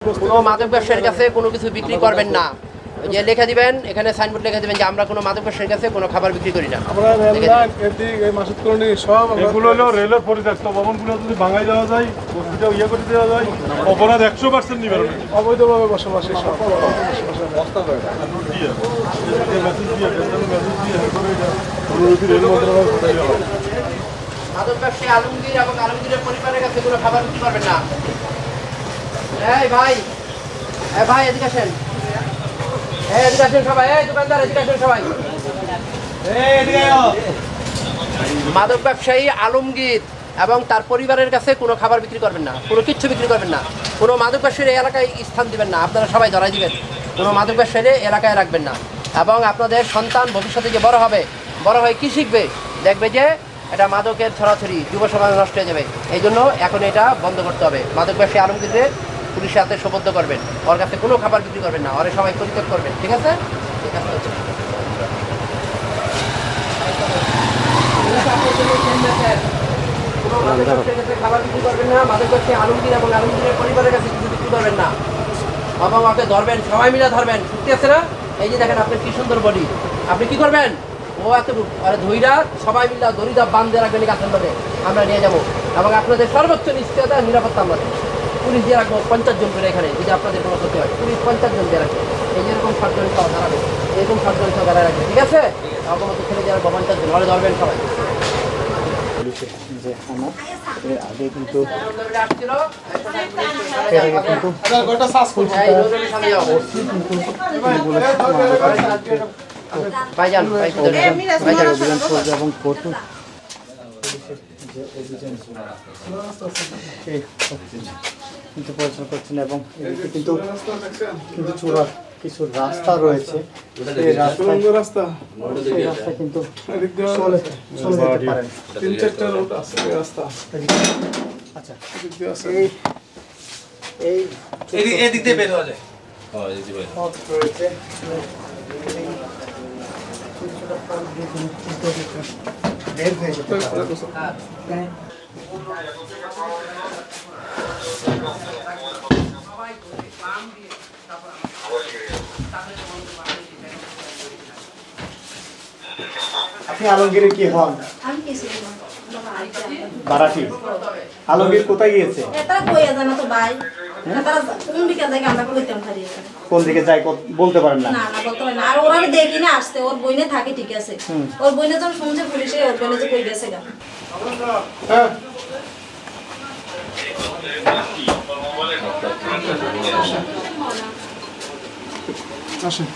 কোনো মাদক ব্যবসায়ীর কাছে কোনো কিছু বিক্রি করবেন না। যে লিখে দিবেন, এখানে সাইনবোর্ড লিখে দিবেন যে আমরা কোনো মাদক ব্যবসায়ীর কাছে কোনো খাবার বিক্রি করি না। আমরা এই মাসুদ কলোনি সব এগুলো হলো রেলের পরিত্যক্ত ভবনগুলো যদি ভাঙাই দেওয়া যায়, বস্তিটা ইয়ে করে দেওয়া যায়, অপরাধ 100% নিবারণ, অবৈধভাবে বসবাসী সব মাদক ব্যবসায়ী আলমগীর এবং আলমগীরের পরিবারের কাছে কোনো খাবার বিক্রি করবেন না। এই ভাই, ভাই এদিকে আসেন, এদিকে আসেন সবাই, দোকানদার এদিকে আসেন সবাই। মাদক ব্যবসায়ী আলমগীর এবং তার পরিবারের কাছে কোনো খাবার বিক্রি করবেন না, কোনো কিচ্ছু বিক্রি করবেন না। কোনো মাদক ব্যবসায়ী এলাকায় স্থান দিবেন না, আপনারা সবাই ধরাই দিবেন। কোনো মাদক ব্যবসায়ী এলাকায় রাখবেন না। এবং আপনাদের সন্তান ভবিষ্যতে যে বড় হবে, বড় হয়ে কী শিখবে, দেখবে যে এটা মাদকের ছড়াছড়ি, যুব সমাজ নষ্ট হয়ে যাবে। এই জন্য এখন এটা বন্ধ করতে হবে। মাদক ব্যবসায়ী আলমগীরকে পুলিশের হাতে সোপর্দ করবেন, ওর কাছে কোনো খাবার বিক্রি করবেন না, ওরা সবাই পরিত্যাগ করবেন। ঠিক আছে, ঠিক আছে। কোনো মাদক ব্যবসায়ীর কাছে খাবার বিক্রি করবেন না, মাদক ব্যবসায়ী আলমগীর এবং আলমগীরের পরিবারের কাছে কিছু বিক্রি করবেন না। বাবা মাকে ধরবেন, সবাই মিলে ধরবেন, সত্যি আছে না? এই যে দেখেন আপনার কি সুন্দর বডি, আপনি কি করবেন? ও এত ধৈরা সবাই মিলে দড়িটা বান্ধে রাখবেন গাছের মধ্যে, আমরা নিয়ে যাবো। এবং আপনাদের সর্বোচ্চ নিশ্চয়তা নিরাপত্তা আমরা পুলিশ দিয়ে রাখবো 50 জন করে এখানে, যদি আপনাদের কোনো ক্ষতি হয় পুলিশ 50 জন দিয়ে রাখবে। এই যেরকম 7 জন সহ দাঁড়াবে, এরকম 7 জন সহ দাঁড়ায় রাখবে। ঠিক আছে, অগমত ছেলে যারা 50 জন ঘরে ধরবেন সবাই। আগে কিন্তু ভাইজান এবং প্রচুর কিন্তু পরিচালনা করছেন এবং কিন্তু কিন্তু চূড়া কিছু রাস্তা রয়েছে, এই রাস্তা কিন্তু চলে যেতে পারেন। 3-4টা রোড আছে রাস্তা। আচ্ছা, এই দিক দিয়ে বের হওয়া যায়। পথ রয়েছে, বের হয়ে যেতে পারে। আপনি আলমগীরের কি হন? বারাটি। আলমগীর কোথায় গিয়েছে? কোন দিকে যায় বলতে পারেন না? বলতে পারেন না। আর ওরা দেখি না আসতে, ওর বইনে থাকে ঠিক আছে, ওর বইনে যখন শুনছে পুলিশে, ওর বইনে যে কই গেছে গা। আসেন।